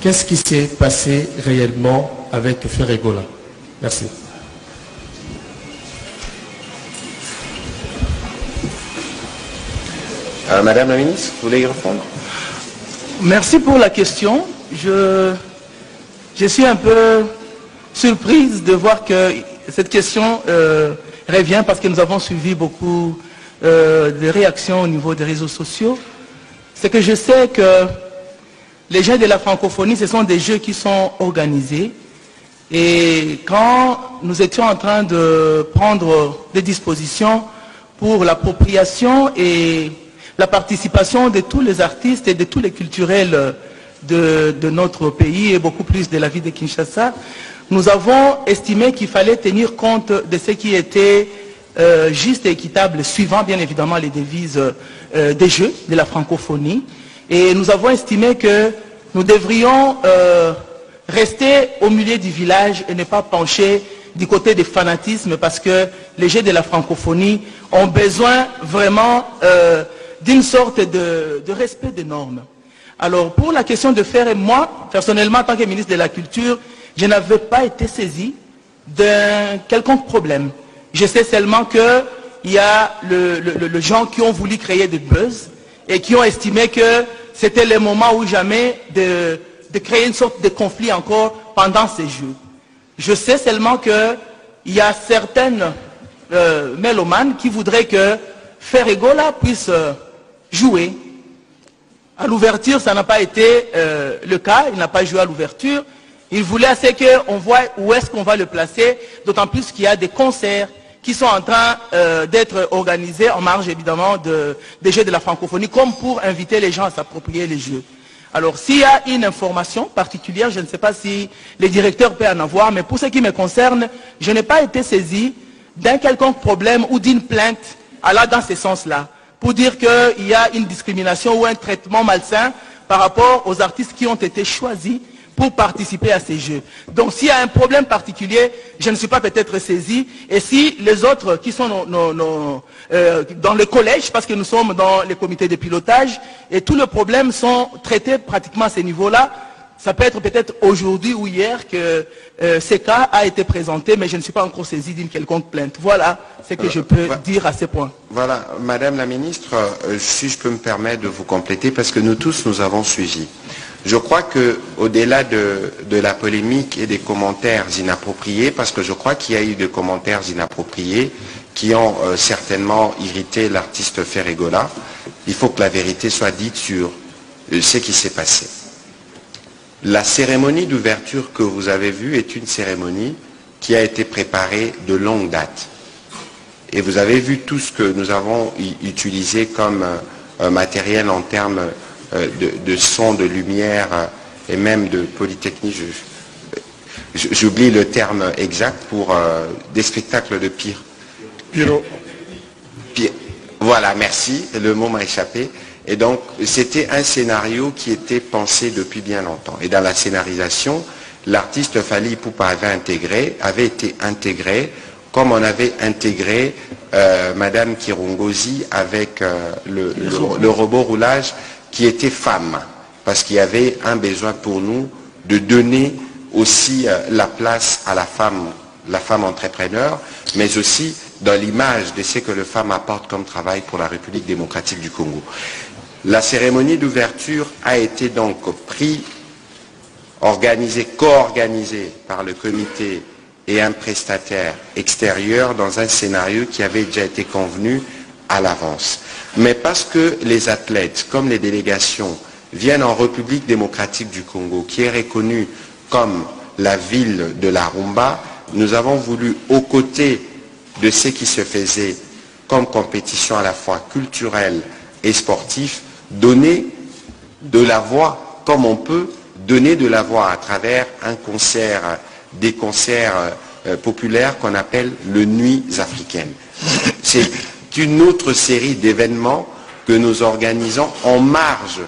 qu'est-ce qui s'est passé réellement avec Ferregola? Merci. Madame la ministre, vous voulez y répondre? Merci pour la question. Je suis un peu surprise de voir que cette question revient parce que nous avons suivi beaucoup de réactions au niveau des réseaux sociaux. C'est que je sais que les Jeux de la francophonie, ce sont des jeux qui sont organisés. Et quand nous étions en train de prendre des dispositions pour l'appropriation et la participation de tous les artistes et de tous les culturels de notre pays et beaucoup plus de la ville de Kinshasa, nous avons estimé qu'il fallait tenir compte de ce qui était juste et équitable, suivant bien évidemment les devises des Jeux de la francophonie. Et nous avons estimé que nous devrions rester au milieu du village et ne pas pencher du côté des fanatismes, parce que les Jeux de la francophonie ont besoin vraiment d'une sorte de respect des normes. Alors, pour la question de faire, moi, personnellement, en tant que ministre de la Culture, je n'avais pas été saisi d'un quelconque problème. Je sais seulement qu'il y a les gens qui ont voulu créer des buzz et qui ont estimé que c'était le moment ou jamais de créer une sorte de conflit encore pendant ces Jeux. Je sais seulement qu'il y a certaines mélomanes qui voudraient que Ferregola puisse jouer. À l'ouverture, ça n'a pas été le cas, il n'a pas joué à l'ouverture. Il voulait assez qu'on voit où est-ce qu'on va le placer, d'autant plus qu'il y a des concerts qui sont en train d'être organisés en marge évidemment des Jeux de la francophonie, comme pour inviter les gens à s'approprier les Jeux. Alors s'il y a une information particulière, je ne sais pas si les directeurs peuvent en avoir, mais pour ce qui me concerne, je n'ai pas été saisi d'un quelconque problème ou d'une plainte allant dans ce sens-là, pour dire qu'il y a une discrimination ou un traitement malsain par rapport aux artistes qui ont été choisis pour participer à ces Jeux. Donc s'il y a un problème particulier, je ne suis pas peut-être saisi. Et si les autres qui sont dans le collège, parce que nous sommes dans les comités de pilotage, et tous les problèmes sont traités pratiquement à ce niveau-là, ça peut être peut-être aujourd'hui ou hier que ce cas a été présenté, mais je ne suis pas encore saisi d'une quelconque plainte. Voilà ce que je peux dire à ce point. Voilà, Madame la Ministre, si je peux me permettre de vous compléter, parce que nous tous, nous avons suivi. Je crois qu'au-delà de la polémique et des commentaires inappropriés, parce que je crois qu'il y a eu des commentaires inappropriés qui ont certainement irrité l'artiste Ferregola, il faut que la vérité soit dite sur ce qui s'est passé. La cérémonie d'ouverture que vous avez vue est une cérémonie qui a été préparée de longue date. Et vous avez vu tout ce que nous avons utilisé comme matériel en termes de son, de lumière et même de polytechnie. J'oublie le terme exact pour des spectacles de pyro. Voilà, merci, le mot m'a échappé. Et donc, c'était un scénario qui était pensé depuis bien longtemps. Et dans la scénarisation, l'artiste Fally Ipupa avait été intégré, comme on avait intégré Madame Kirongozi avec le robot roulage qui était femme. Parce qu'il y avait un besoin pour nous de donner aussi la place à la femme entrepreneur, mais aussi dans l'image de ce que le femme apporte comme travail pour la République démocratique du Congo. La cérémonie d'ouverture a été donc co-organisée par le comité et un prestataire extérieur dans un scénario qui avait déjà été convenu à l'avance. Mais parce que les athlètes, comme les délégations, viennent en République démocratique du Congo, qui est reconnue comme la ville de la rumba, nous avons voulu, aux côtés de ce qui se faisait comme compétition à la fois culturelle et sportive, donner de la voix comme on peut donner de la voix à travers des concerts populaires qu'on appelle le Nuits africaines. C'est une autre série d'événements que nous organisons en marge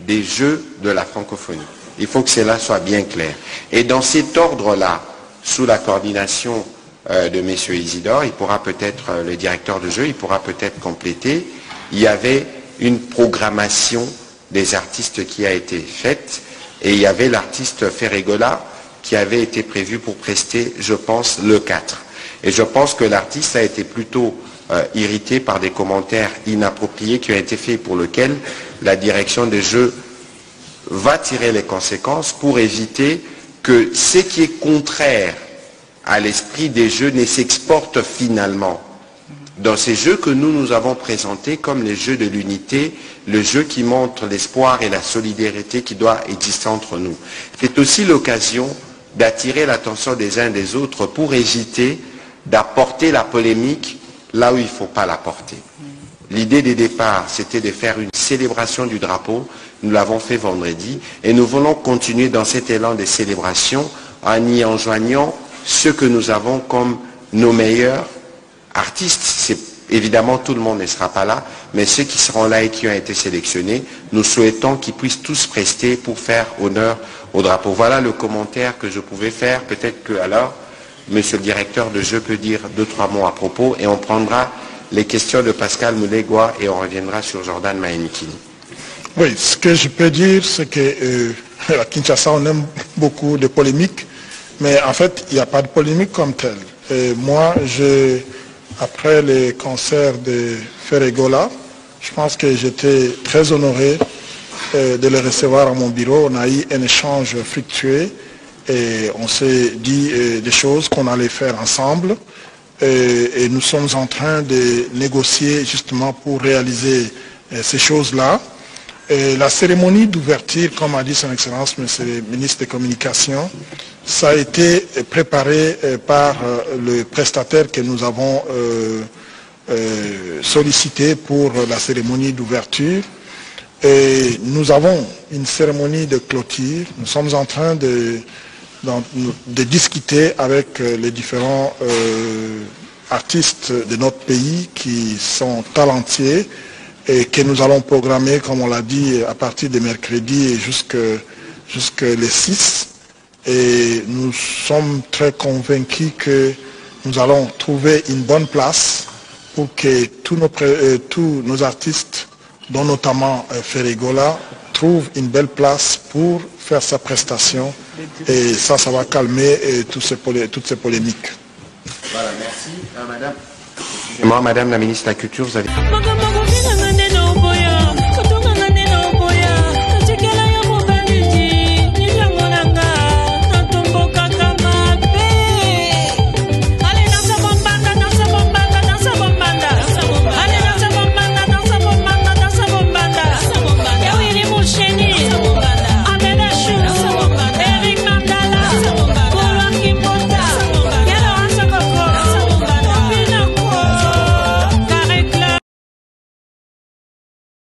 des Jeux de la francophonie. Il faut que cela soit bien clair. Et dans cet ordre-là, sous la coordination de M. Isidore, il pourra peut-être, le directeur de jeu, il pourra peut-être compléter, il y avait une programmation des artistes qui a été faite Et il y avait l'artiste Ferregola qui avait été prévu pour prester, je pense, le 4. Et je pense que l'artiste a été plutôt irrité par des commentaires inappropriés qui ont été faits, pour lesquels la direction des Jeux va tirer les conséquences pour éviter que ce qui est contraire à l'esprit des Jeux ne s'exporte finalement dans ces Jeux que nous avons présentés comme les Jeux de l'unité, le jeu qui montre l'espoir et la solidarité qui doit exister entre nous. C'est aussi l'occasion d'attirer l'attention des uns des autres pour éviter d'apporter la polémique là où il ne faut pas l'apporter. L'idée des départs, c'était de faire une célébration du drapeau. Nous l'avons fait vendredi et nous voulons continuer dans cet élan de célébration en y enjoignant ceux que nous avons comme nos meilleurs artistes. Évidemment, tout le monde ne sera pas là, mais ceux qui seront là et qui ont été sélectionnés, nous souhaitons qu'ils puissent tous prester pour faire honneur au drapeau. Voilà le commentaire que je pouvais faire. Peut-être que alors, monsieur le directeur de jeu peut dire 2-3 mots à propos et on prendra les questions de Pascal Moulegua et on reviendra sur Jordan Mahenikini. Oui, ce que je peux dire, c'est que à Kinshasa, on aime beaucoup de polémiques, mais en fait, il n'y a pas de polémique comme telle. Et moi, après le concert de Ferregola, je pense que j'étais très honoré de le recevoir à mon bureau. On a eu un échange fructueux et on s'est dit des choses qu'on allait faire ensemble. Et nous sommes en train de négocier justement pour réaliser ces choses-là. La cérémonie d'ouverture, comme a dit son Excellence, Monsieur le ministre des Communications, ça a été préparé par le prestataire que nous avons sollicité pour la cérémonie d'ouverture. Et nous avons une cérémonie de clôture. Nous sommes en train de discuter avec les différents artistes de notre pays qui sont talentueux et que nous allons programmer, comme on l'a dit, à partir de mercredi et jusque le 6. Et nous sommes très convaincus que nous allons trouver une bonne place pour que tous nos artistes, dont notamment Ferregola, trouvent une belle place pour faire sa prestation. Et ça va calmer toutes ces polémiques. Voilà, merci. Madame la ministre de la Culture, vous avez...